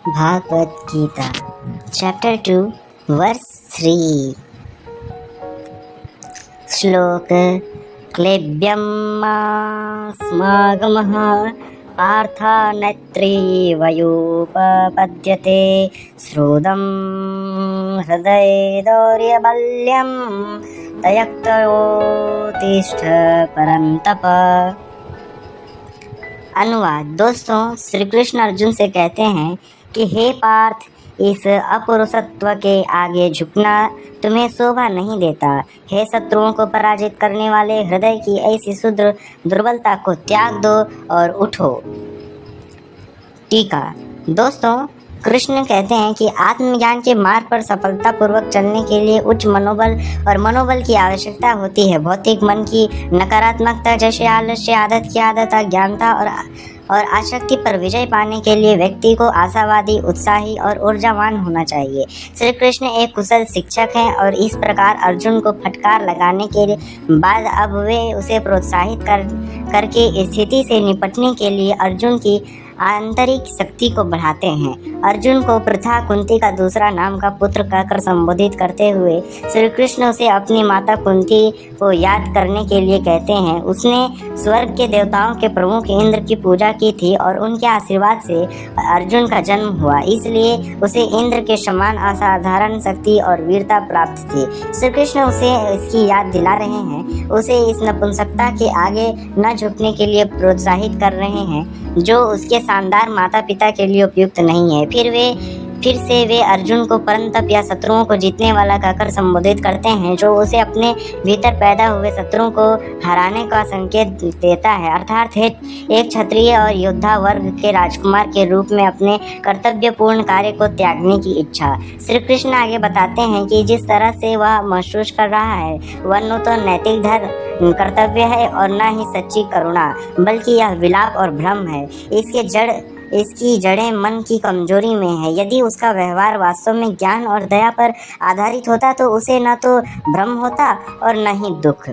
Bhagavat Gita chapter 2 verse 3 श्लोक क्लेब्यमास्मागमः पार्थानत्रीवयोपपद्यते श्रोदं हृदयदौर्यबल्यं तयक्तयोतिष्ठ परन्तप। अनुवाद। दोस्तों, श्री कृष्ण अर्जुन से कहते हैं कि हे पार्थ, इस अपुरुषत्व के आगे झुकना तुम्हें शोभा नहीं देता। हे शत्रुओं को पराजित करने वाले हृदय की ऐसी शुद्र दुर्बलता को त्याग दो और उठो। टीका। दोस्तों, कृष्ण कहते हैं कि आत्मज्ञान के मार्ग पर सफलतापूर्वक चलने के लिए उच्च मनोबल और मनोबल की आवश्यकता होती है। भौतिक मन की नकारात्मकता जैसे आलस्य, आदत की आदत, अज्ञानता और आसक्ति पर विजय पाने के लिए व्यक्ति को आशावादी, उत्साही और ऊर्जावान होना चाहिए। श्री कृष्ण एक कुशल शिक्षक हैं और इस प्रकार अर्जुन को फटकार लगाने के बाद अब वे उसे प्रोत्साहित करके स्थिति से निपटने के लिए अर्जुन की आंतरिक शक्ति को बढ़ाते हैं। अर्जुन को पृथा, कुंती का दूसरा नाम का पुत्र कहकर संबोधित करते हुए श्री कृष्ण उसे अपनी माता कुंती को याद करने के लिए कहते हैं। उसने स्वर्ग के देवताओं के प्रमुख इंद्र की पूजा की थी और उनके आशीर्वाद से अर्जुन का जन्म हुआ, इसलिए उसे इंद्र के समान असाधारण शक्ति और वीरता प्राप्त थी। श्री कृष्ण उसे इसकी याद दिला रहे हैं, उसे इस नपुंसकता के आगे न झुकने के लिए प्रोत्साहित कर रहे हैं जो उसके शानदार माता पिता के लिए उपयुक्त नहीं है। फिर से वे अर्जुन को परंतप या शत्रुओं को जीतने वाला कहकर संबोधित करते हैं, जो उसे अपने भीतर पैदा हुए शत्रुओं को हराने का संकेत देता है, अर्थात एक क्षत्रिय और योद्धा वर्ग के राजकुमार के रूप में अपने कर्तव्यपूर्ण कार्य को त्यागने की इच्छा। श्री कृष्ण आगे बताते हैं कि जिस तरह से वह महसूस कर रहा है वह न तो नैतिक धर्म कर्तव्य है और न ही सच्ची करुणा, बल्कि यह विलाप और भ्रम है। इसकी जड़ें मन की कमजोरी में है। यदि उसका व्यवहार वास्तव में ज्ञान और दया पर आधारित होता तो उसे न तो भ्रम होता और न ही दुख।